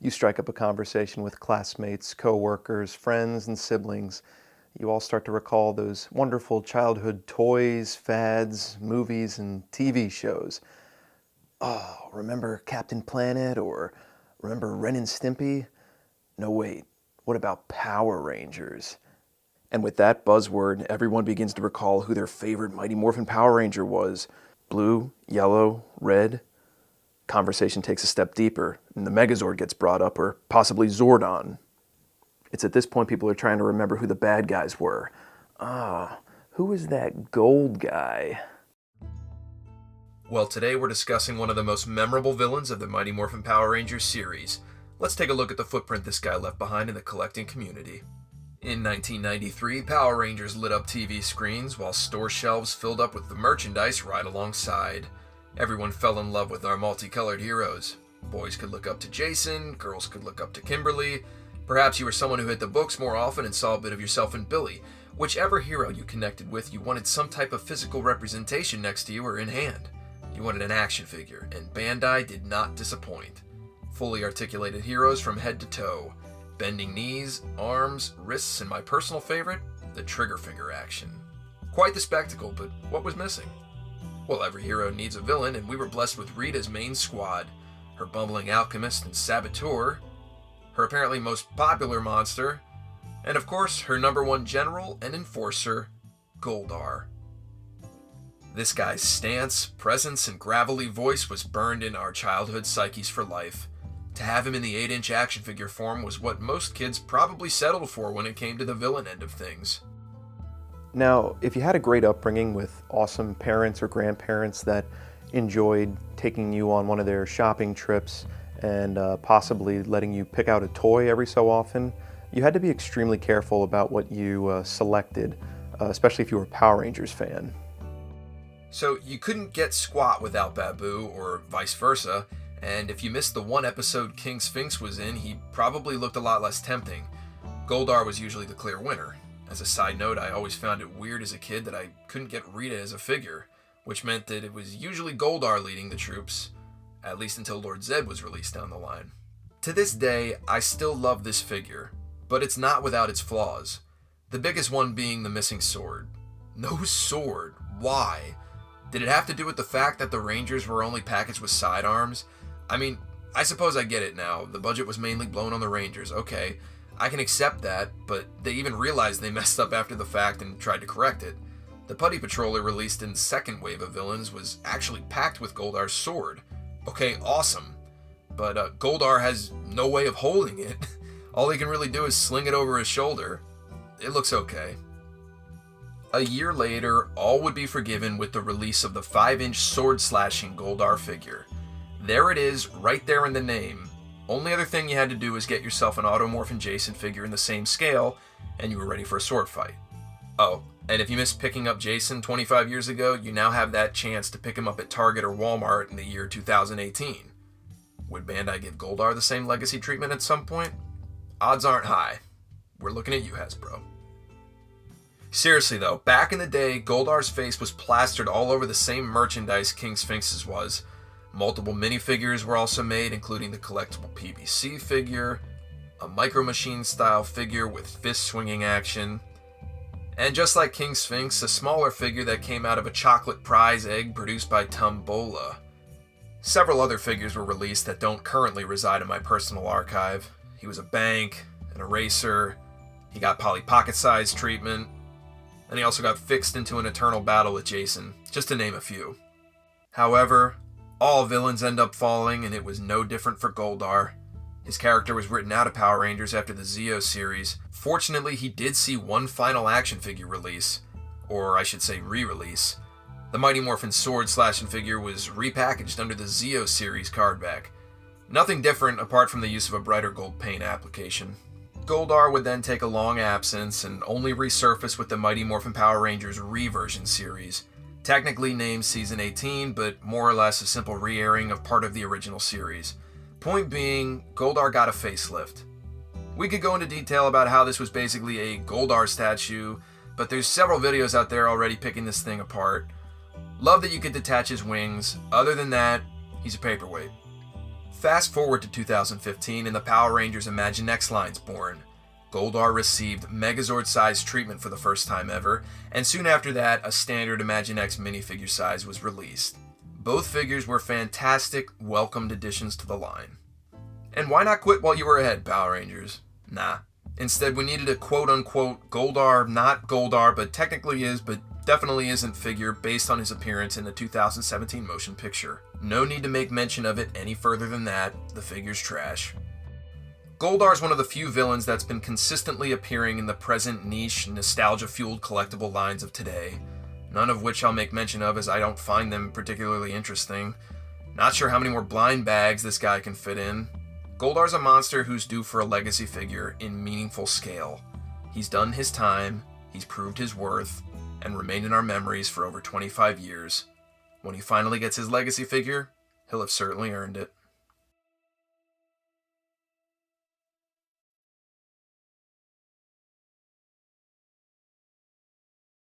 You strike up a conversation with classmates, coworkers, friends, and siblings. You all start to recall those wonderful childhood toys, fads, movies, and TV shows. Oh, remember Captain Planet or remember Ren and Stimpy? No, wait, what about Power Rangers? And with that buzzword, everyone begins to recall who their favorite Mighty Morphin Power Ranger was. Blue, yellow, red. Conversation takes a step deeper, and the Megazord gets brought up, or possibly Zordon. It's at this point people are trying to remember who the bad guys were. Who was that gold guy? Well, today we're discussing one of the most memorable villains of the Mighty Morphin Power Rangers series. Let's take a look at the footprint this guy left behind in the collecting community. In 1993, Power Rangers lit up TV screens while store shelves filled up with the merchandise right alongside. Everyone fell in love with our multicolored heroes. Boys could look up to Jason, girls could look up to Kimberly. Perhaps you were someone who hit the books more often and saw a bit of yourself in Billy. Whichever hero you connected with, you wanted some type of physical representation next to you or in hand. You wanted an action figure, and Bandai did not disappoint. Fully articulated heroes from head to toe. Bending knees, arms, wrists, and my personal favorite, the trigger finger action. Quite the spectacle, but what was missing? Well, every hero needs a villain, and we were blessed with Rita's main squad, her bumbling alchemist and saboteur, her apparently most popular monster, and of course, her number one general and enforcer, Goldar. This guy's stance, presence, and gravelly voice was burned in our childhood psyches for life. To have him in the 8-inch action figure form was what most kids probably settled for when it came to the villain end of things. Now, if you had a great upbringing with awesome parents or grandparents that enjoyed taking you on one of their shopping trips and possibly letting you pick out a toy every so often, you had to be extremely careful about what you selected, especially if you were a Power Rangers fan. So you couldn't get squat without Babu, or vice versa, and if you missed the one episode King Sphinx was in, he probably looked a lot less tempting. Goldar was usually the clear winner. As a side note, I always found it weird as a kid that I couldn't get Rita as a figure, which meant that it was usually Goldar leading the troops, at least until Lord Zed was released down the line. To this day, I still love this figure, but it's not without its flaws. The biggest one being the missing sword. No sword. Why? Did it have to do with the fact that the Rangers were only packaged with sidearms? I mean, I suppose I get it now. The budget was mainly blown on the Rangers. Okay, I can accept that, but they even realized they messed up after the fact and tried to correct it. The Putty Patroller released in second wave of villains was actually packed with Goldar's sword. Okay, awesome. But Goldar has no way of holding it. All he can really do is sling it over his shoulder. It looks okay. A year later, all would be forgiven with the release of the 5-inch sword-slashing Goldar figure. There it is, right there in the name. Only other thing you had to do was get yourself an Automorphin Jason figure in the same scale, and you were ready for a sword fight. Oh, and if you missed picking up Jason 25 years ago, you now have that chance to pick him up at Target or Walmart in the year 2018. Would Bandai give Goldar the same legacy treatment at some point? Odds aren't high. We're looking at you, Hasbro. Seriously though, back in the day, Goldar's face was plastered all over the same merchandise King Sphinx's was. Multiple minifigures were also made, including the collectible PVC figure, a Micro Machine style figure with fist swinging action, and just like King Sphinx, a smaller figure that came out of a chocolate prize egg produced by Tombola. Several other figures were released that don't currently reside in my personal archive. He was a bank, an eraser, he got Polly Pocket-sized treatment, and he also got fixed into an eternal battle with Jason, just to name a few. However, all villains end up falling, and it was no different for Goldar. His character was written out of Power Rangers after the Zeo series. Fortunately, he did see one final action figure release, or I should say re-release. The Mighty Morphin sword-slashing figure was repackaged under the Zeo series card back. Nothing different apart from the use of a brighter gold paint application. Goldar would then take a long absence and only resurface with the Mighty Morphin Power Rangers Reversion series. Technically named Season 18, but more or less a simple re-airing of part of the original series. Point being, Goldar got a facelift. We could go into detail about how this was basically a Goldar statue, but there's several videos out there already picking this thing apart. Love that you could detach his wings. Other than that, he's a paperweight. Fast forward to 2015 and the Power Rangers Imaginext line's born. Goldar received Megazord-sized treatment for the first time ever, and soon after that, a standard Imaginext minifigure size was released. Both figures were fantastic, welcomed additions to the line. And why not quit while you were ahead, Power Rangers? Nah. Instead, we needed a quote-unquote Goldar, not Goldar, but technically is, but definitely isn't figure based on his appearance in the 2017 motion picture. No need to make mention of it any further than that. The figure's trash. Goldar is one of the few villains that's been consistently appearing in the present niche, nostalgia-fueled collectible lines of today, none of which I'll make mention of as I don't find them particularly interesting. Not sure how many more blind bags this guy can fit in. Goldar's a monster who's due for a legacy figure in meaningful scale. He's done his time, he's proved his worth, and remained in our memories for over 25 years. When he finally gets his legacy figure, he'll have certainly earned it.